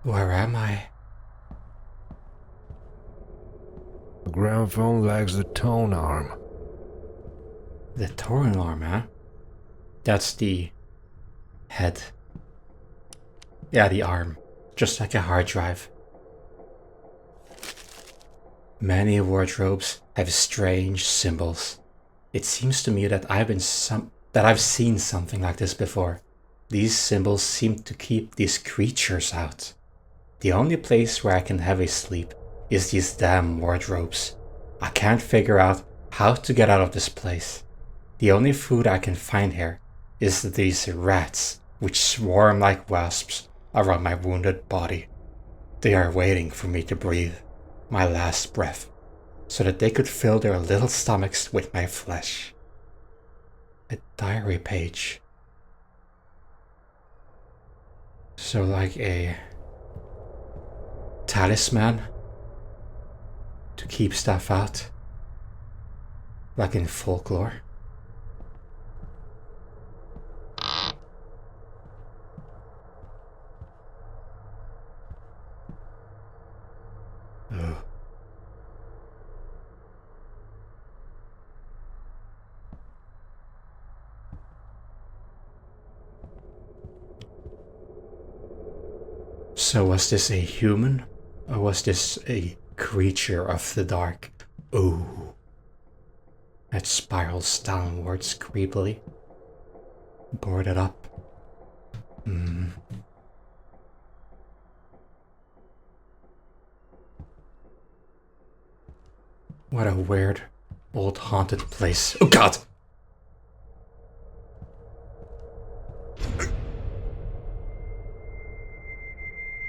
Where am I? The gramophone lacks the tone arm. The towing arm, huh? That's the head. Yeah, the arm. Just like a hard drive. Many wardrobes have strange symbols. It seems to me that I've seen something like this before. These symbols seem to keep these creatures out. The only place where I can have a sleep is these damn wardrobes. I can't figure out how to get out of this place. The only food I can find here is these rats, which swarm like wasps around my wounded body. They are waiting for me to breathe my last breath, so that they could fill their little stomachs with my flesh. A diary page. So like a talisman to keep stuff out, like in folklore. Ugh. So was this a human, or was this a creature of the dark? Ooh. It spirals downwards creepily. Boarded up. What a weird, old haunted place. Oh god!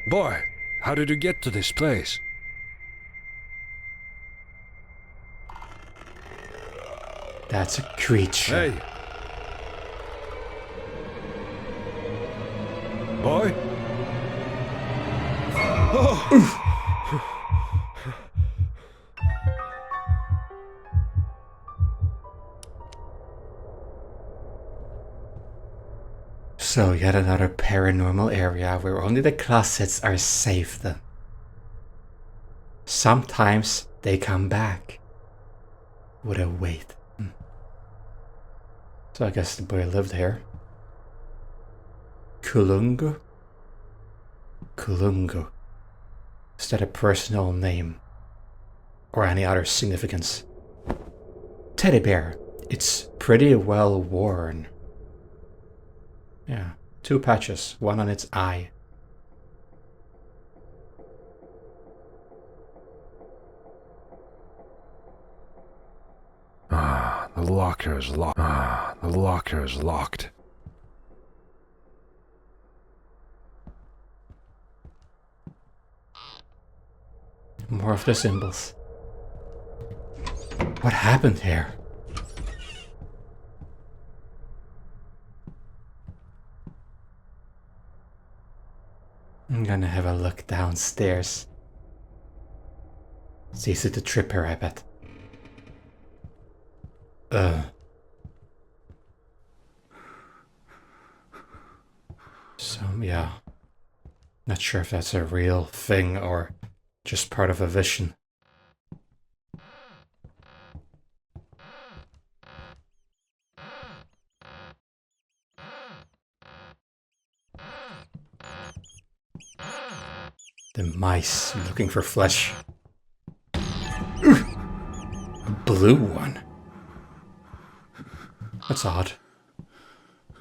Boy, how did you get to this place? That's a creature. Hey! Boy? Oh! So yet another paranormal area where only the closets are safe then. Sometimes they come back. With a wait. So I guess the boy lived here. Kulungu? Kulungu. Is that a personal name? Or any other significance? Teddy bear. It's pretty well worn. Yeah, 2 patches, one on its eye. The locker is locked. The locker is locked. More of the symbols. What happened here? I'm gonna have a look downstairs. It's easy to trip her, I bet. So, yeah. Not sure if that's a real thing or just part of a vision. The mice looking for flesh. A blue one. That's odd.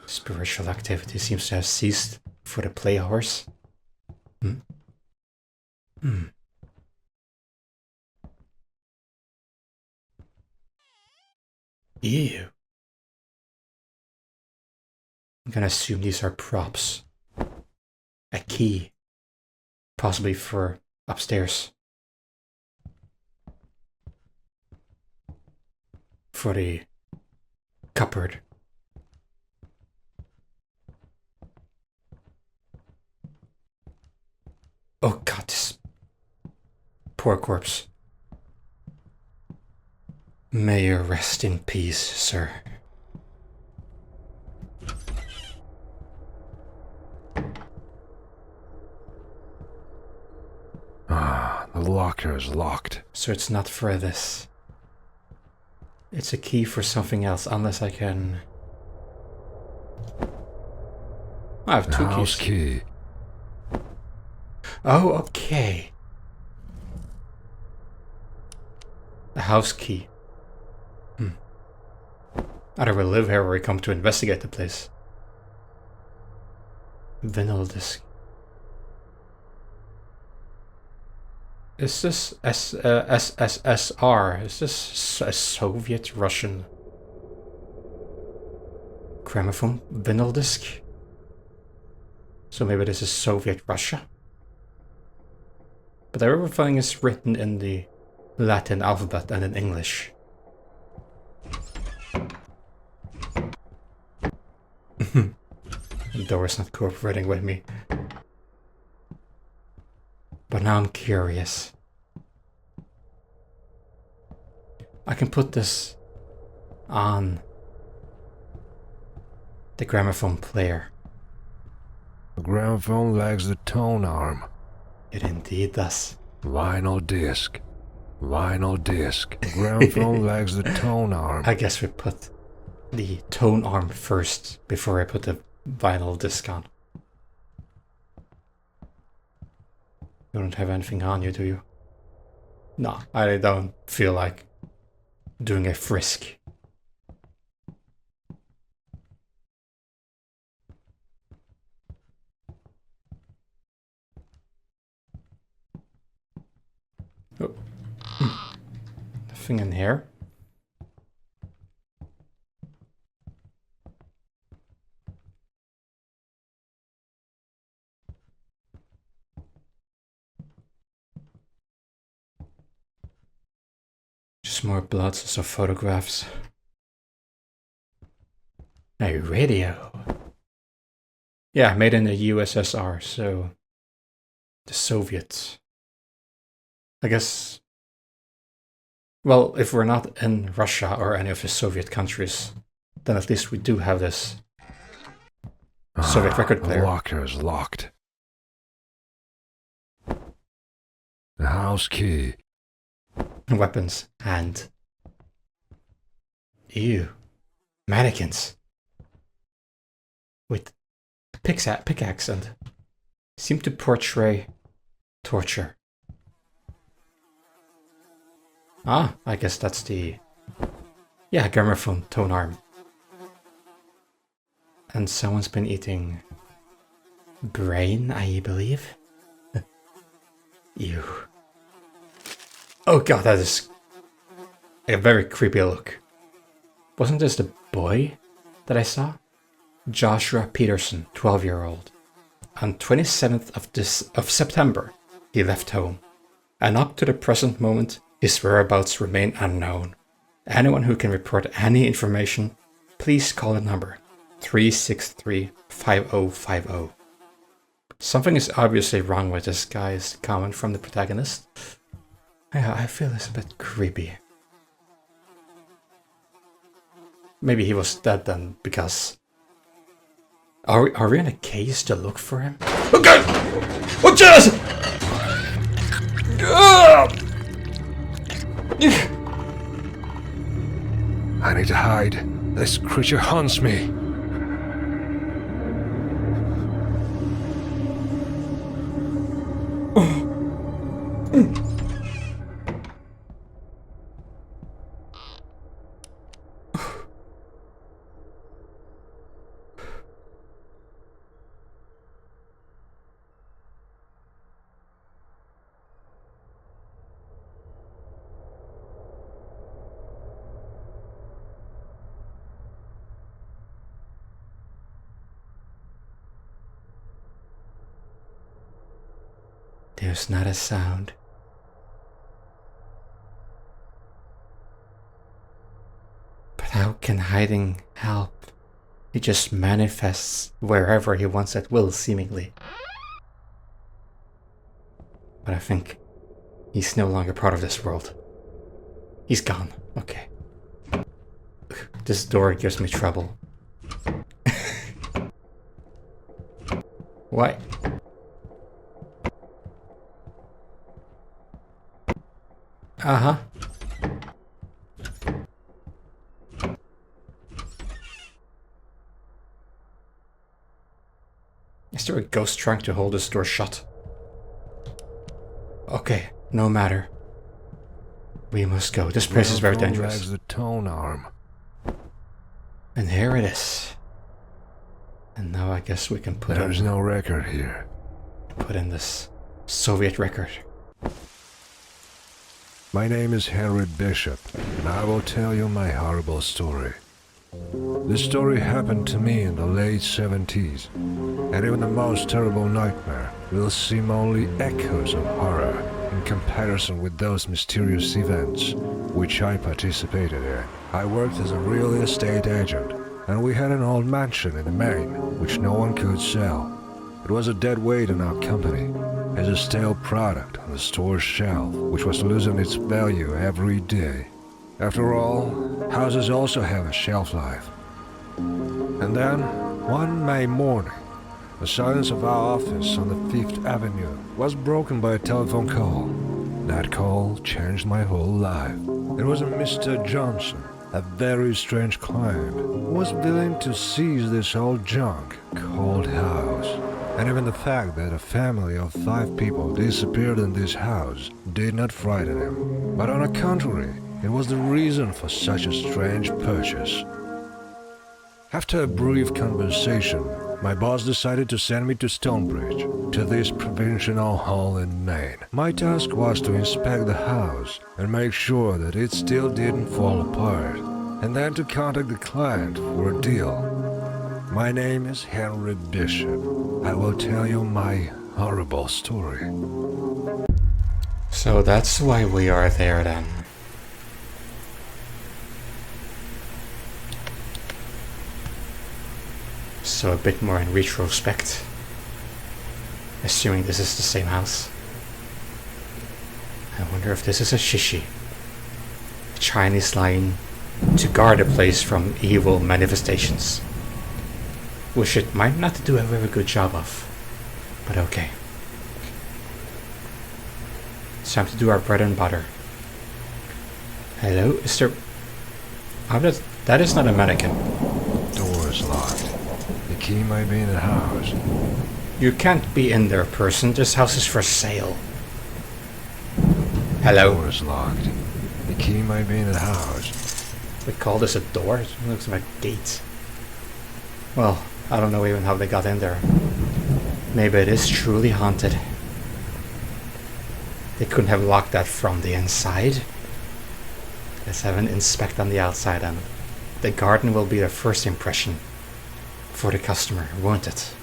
Spiritual activity seems to have ceased for the play horse. Ew. I'm gonna assume these are props. A key. Possibly for upstairs. For the cupboard. Oh god, this poor corpse. May you rest in peace, sir. Ah, the locker is locked. So it's not for this. It's a key for something else, unless I can... I have two House keys. key. Oh, okay. The house key. Either we live here or we come to investigate the place. Vinyl disc. Is this SSSR? Is this a Soviet Russian gramophone vinyl disc? So maybe this is Soviet Russia? But everything is written in the Latin alphabet and in English. The door is not cooperating with me. But now I'm curious. I can put this on the gramophone player. The gramophone lacks the tone arm. It indeed does. Vinyl disc. Vinyl disc. The gramophone lacks the tone arm. I guess we put the tone arm first before I put the vinyl disc on. You don't have anything on you, do you? No, I don't feel like doing a frisk. Oh. Nothing in here. Just more blood, some photographs. A radio. Yeah, made in the USSR, so the Soviets. I guess. Well, if we're not in Russia or any of the Soviet countries, then at least we do have this Soviet record player. The locker is locked. The house key. Weapons and... Ew. Mannequins. With pickaxe and seem to portray torture. Ah, I guess that's the... Yeah, gramophone tone arm. And someone's been eating... brain, I believe? Ew. Oh god, that is a very creepy look. Wasn't this the boy that I saw? Joshua Peterson, 12-year-old. On 27th of September, he left home. And up to the present moment, his whereabouts remain unknown. Anyone who can report any information, please call the number 363-5050. Something is obviously wrong with this guy, is the comment from the protagonist. Yeah, I feel it's a bit creepy. Maybe he was dead then, because... Are we in a case to look for him? Okay! Oh, Jesus! I need to hide. This creature haunts me. There's not a sound. But how can hiding help? He just manifests wherever he wants at will, seemingly. But I think he's no longer part of this world. He's gone. Okay. This door gives me trouble. Why? Uh-huh. Is there a ghost trying to hold this door shut? Okay, no matter. We must go. This place is very dangerous. The tone arm. And here it is. And now I guess we can put There's no record here. Put in this Soviet record. My name is Henry Bishop, and I will tell you my horrible story. This story happened to me in the late 70s, and even the most terrible nightmare will seem only echoes of horror in comparison with those mysterious events which I participated in. I worked as a real estate agent, and we had an old mansion in Maine which no one could sell. It was a dead weight in our company, as a stale product on the store's shelf, which was losing its value every day. After all, houses also have a shelf life. And then, one May morning, the silence of our office on the 5th Avenue was broken by a telephone call. That call changed my whole life. It was a Mr. Johnson, a very strange client, who was willing to seize this old junk called house. And even the fact that a family of 5 people disappeared in this house did not frighten him. But on the contrary, it was the reason for such a strange purchase. After a brief conversation, my boss decided to send me to Stonebridge, to this provincial hall in Maine. My task was to inspect the house and make sure that it still didn't fall apart, and then to contact the client for a deal. My name is Henry Bishop. I will tell you my horrible story. So that's why we are there then. So a bit more in retrospect. Assuming this is the same house. I wonder if this is a shishi. A Chinese line to guard a place from evil manifestations. Which it might not do a very good job of. But okay. It's time to do our bread and butter. Hello? Is there... That is not a mannequin. Door is locked. The key might be in the house. You can't be in there, person. This house is for sale. Hello? The door is locked. The key might be in the house. We call this a door? It looks like a gate. Well, I don't know even how they got in there. Maybe it is truly haunted. They couldn't have locked that from the inside. Let's have an inspect on the outside and the garden will be the first impression for the customer, won't it?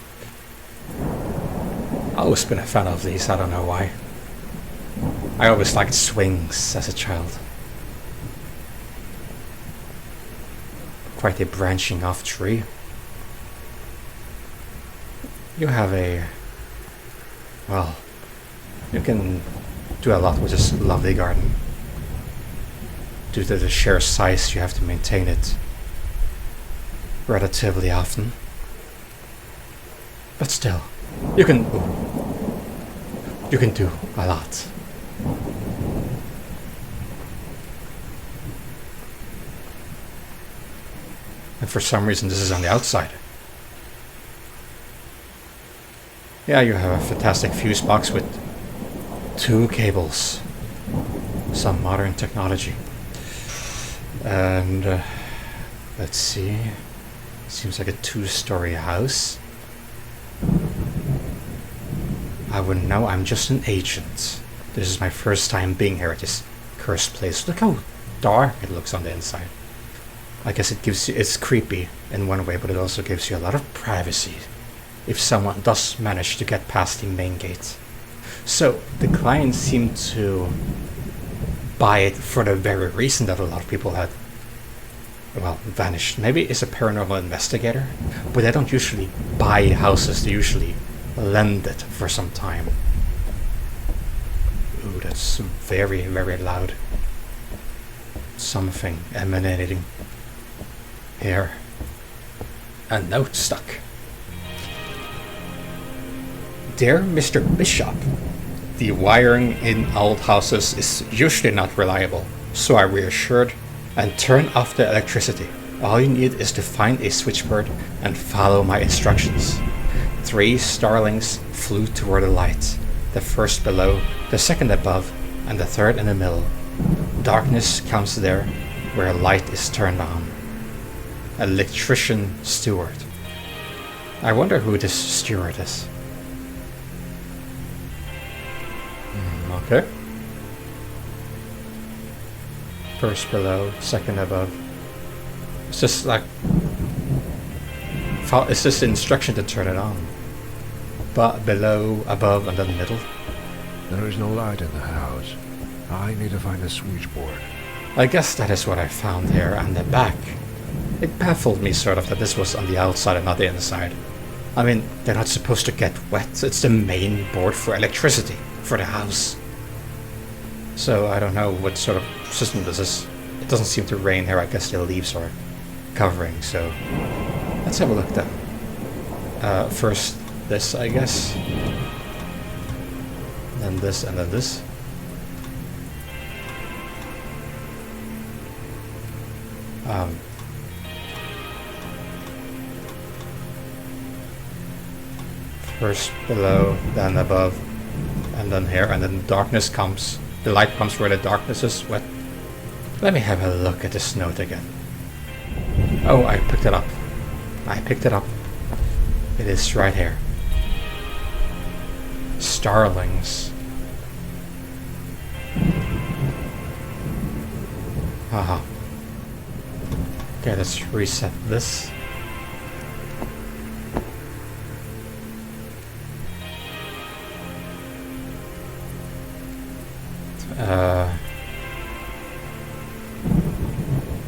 I've always been a fan of these, I don't know why. I always liked swings as a child. Quite a branching off tree. You have a... well, you can do a lot with this lovely garden. Due to the sheer size, you have to maintain it relatively often. But still, you can do a lot. And for some reason this is on the outside. Yeah, you have a fantastic fuse box with 2 cables. Some modern technology. And let's see. Seems like a 2-story house. I wouldn't know, I'm just an agent. This is my first time being here at this cursed place. Look how dark it looks on the inside. I guess it gives you, it's creepy in one way, but it also gives you a lot of privacy if someone does manage to get past the main gate. So the client seemed to buy it for the very reason that a lot of people had, well, vanished. Maybe it's a paranormal investigator, but they don't usually buy houses, they usually lend it for some time. Ooh, that's very, very loud. Something emanating here. A note stuck. Dear Mr. Bishop, the wiring in old houses is usually not reliable, so I reassured and turned off the electricity. All you need is to find a switchboard and follow my instructions. 3 starlings flew toward the light, the first below, the second above, and the third in the middle. Darkness comes there where light is turned on. Electrician steward. I wonder who this steward is. Okay. First below, second above. It's just like... It's just instruction to turn it on. But below, above, and then middle. There is no light in the house. I need to find a switchboard. I guess that is what I found here on the back. It baffled me sort of that this was on the outside and not the inside. I mean, they're not supposed to get wet. It's the main board for electricity for the house. So I don't know what sort of system this is. It doesn't seem to rain here. I guess the leaves are covering, so let's have a look then. First this, I guess. Then this, and then this. First below, then above, and then here, and then darkness comes. The light comes where the darkness is wet. Let me have a look at this note again. Oh, I picked it up. I picked it up. It is right here. Starlings. Haha. Okay, let's reset this.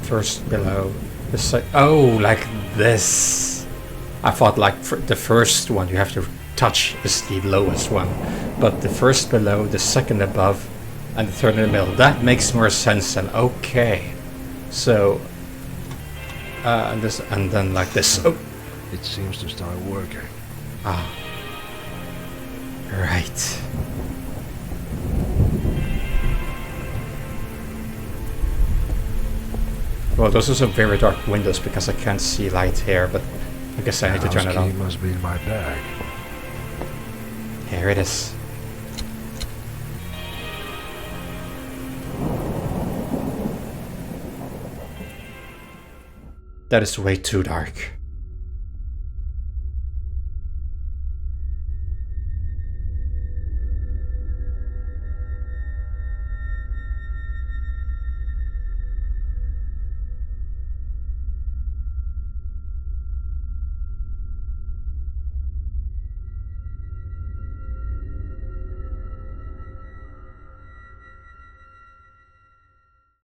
First below the side. Oh, like this. I thought like for the first one you have to touch is the lowest one, but the first below, the second above, and the third in the middle. That makes more sense then. Okay, so and this, and then like this. Oh, it seems to start working. Ah, right. Well, those are some very dark windows because I can't see light here, but I guess I need to turn it on. The must be in my bag. Here it is. That is way too dark.